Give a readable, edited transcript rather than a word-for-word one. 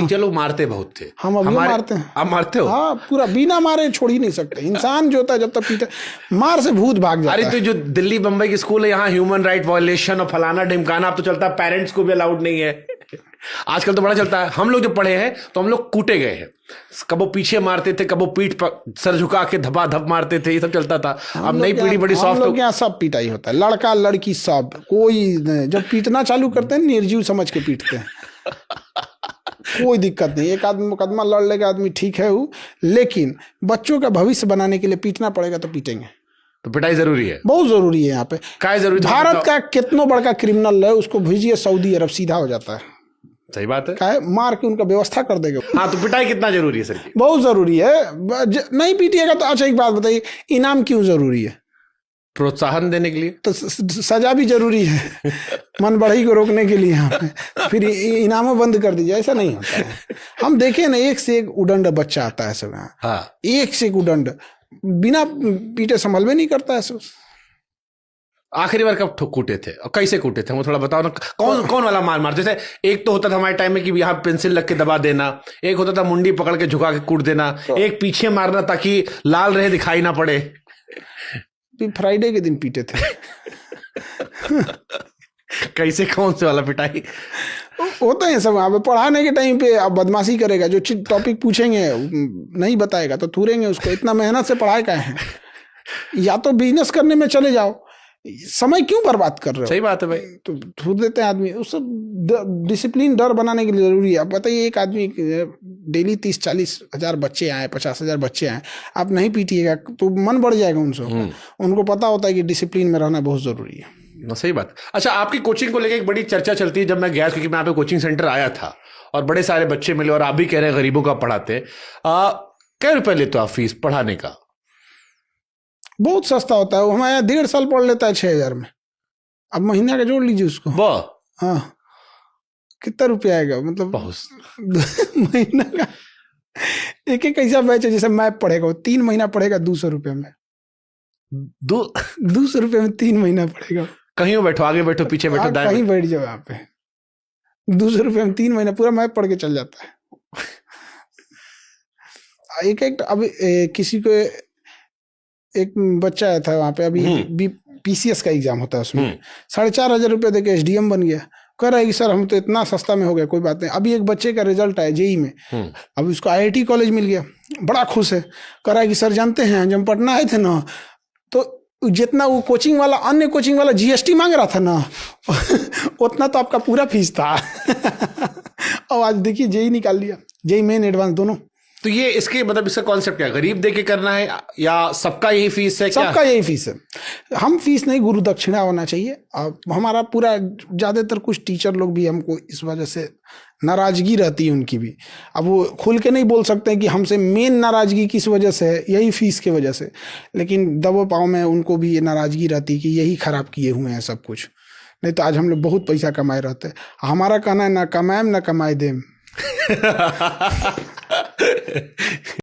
Teacher लोग मारते बहुत थे। हम अभी मारते हैं। आप मारते हो? हाँ, पूरा बिना मारे छोड़ ही नहीं सकते। इंसान जो होता है जब तक पीटे, मार से भूत भाग जाता है। अरे तो जो दिल्ली बम्बई की स्कूल है, यहाँ ह्यूमन राइट वायलेशन और फलाना ढिमकाना अब तो चलता है, पेरेंट्स को भी अलाउड नहीं है। आजकल तो बड़ा चलता है। हम लोग जो पढ़े हैं तो हम लोग कूटे गए हैं, कबो पीछे मारते थे, कबो पीठ पर सर झुका के धपा धप मारते थे, ये सब चलता था। अब नई पीढ़ी बड़ी सॉफ्ट। हम लोग यहाँ सब पिटाई होता है, लड़का लड़की सब, कोई जब पीटना चालू करते हैं निर्जीव समझ के पीटते हैं। कोई दिक्कत नहीं, एक आदमी मुकदमा लड़ लेगा आदमी, ठीक है वो, लेकिन बच्चों का भविष्य बनाने के लिए पीटना पड़ेगा तो पीटेंगे। तो पिटाई जरूरी है, बहुत जरूरी है यहाँ पे। क्या जरूरी? भारत का कितना बड़का क्रिमिनल है, उसको भेजिए सऊदी अरब, सीधा हो जाता है। सही बात है, क्या है, मार के उनका व्यवस्था कर देगा। हाँ, तो पिटाई कितना जरूरी है सर? बहुत जरूरी है। नहीं पीटिएगा तो अच्छा, एक बात बताइए, इनाम क्यों जरूरी है? प्रोत्साहन देने के लिए। तो सजा भी जरूरी है, मन बढ़ई को रोकने के लिए। यहाँ पे फिर इनामों बंद कर दीजिए, ऐसा नहीं होता है। हम देखें ना, एक से एक उदंड बच्चा आता है सब यहाँ। हाँ, एक से एक उदंड, बिना पीटे संभल में नहीं करता है सब। आखिरी बार कब कूटे थे और कैसे कूटे थे, वो थोड़ा बताओ ना। कौन कौन वाला मार मार? जैसे एक तो होता था हमारे टाइम में कि यहाँ पेंसिल लग के दबा देना, एक होता था मुंडी पकड़ के झुका के कूट देना, एक पीछे मारना ताकि लाल रहे, दिखाई ना पड़े। फ्राइडे के दिन पीटे थे। कैसे, कौन से वाला पिटाई? होता है सब। आप पढ़ाने के टाइम पे अब बदमाशी करेगा, जो टॉपिक पूछेंगे नहीं बताएगा तो थूरेंगे उसको। इतना मेहनत से पढ़ाए का है, या तो बिजनेस करने में चले जाओ, समय क्यों बर्बाद कर रहे हो? सही बात है भाई। तो थूर देते हैं आदमी। उस डिसिप्लिन डर बनाने के लिए जरूरी है। अब बताइए, एक आदमी डेली 30-40 हजार बच्चे आए, 50 हजार बच्चे आए, आप नहीं पीटिएगा तो मन बढ़ जाएगा उनसे। उनको पता होता है कि डिसिप्लिन में रहना बहुत जरूरी है। सही बात। अच्छा, आपकी कोचिंग को लेकर एक बड़ी चर्चा चलती है। जब मैं गया, क्योंकि मैं यहाँ पे कोचिंग सेंटर आया था और बड़े सारे बच्चे मिले, और आप भी कह रहे हैं गरीबों का पढ़ाते हैं। क्या रुपए लेते हो आप फीस पढ़ाने का? बहुत सस्ता होता है। वो हमारे यहाँ 1.5 साल पढ़ लेता है 6,000 में। अब महीना का जोड़ लीजिए उसको। वाह, हाँ, कितना रुपया आएगा? मतलब बहुत। महीना का एक एक ऐसा बैच है, जैसे मैप पढ़ेगा वो 3 महीना पढ़ेगा 200 रुपये में। 200 रुपये में 3 महीना पढ़ेगा। कहीं बैठो, आगे बैठो, पीछे बैठो, कहीं बैठ जाओ यहाँ पे, 200 रुपये में 3 महीना पूरा मैप पढ़ के चल जाता है। एक अब किसी को, एक बच्चा आया था वहां पे, अभी पीसीएस का एग्जाम होता है, उसमें 4,500 रुपये देके एसडीएम बन गया। कह रहा है कि सर हम तो इतना सस्ता में हो गया। कोई बात नहीं। अभी एक बच्चे का रिजल्ट आया जेई में, अभी उसको आईआईटी कॉलेज मिल गया, बड़ा खुश है। कह रहा है कि सर जानते हैं, जब पटना आए थे ना, तो जितना वो कोचिंग वाला, अन्य कोचिंग वाला जीएसटी मांग रहा था ना, उतना तो आपका पूरा फीस था। और आज देखिए जेई निकाल लिया, जेई मेन एडवांस दोनों। तो ये इसके मतलब इसका कॉन्सेप्ट क्या है? गरीब दे के करना है या सबका यही फीस है? सबका यही फीस है। हम फीस नहीं, गुरु दक्षिणा होना चाहिए। और हमारा पूरा, ज्यादातर कुछ टीचर लोग भी हमको इस वजह से नाराजगी रहती है उनकी भी। अब वो खुल के नहीं बोल सकते हैं कि हमसे मेन नाराजगी किस वजह से है, यही फीस के वजह से, लेकिन दबो पाँव में उनको भी ये नाराजगी रहती है कि यही खराब किए हुए हैं सब कुछ। नहीं तो आज हम लोग बहुत पैसा कमाए रहते। हमारा कहना है, ना कमाएम ना कमाए देम।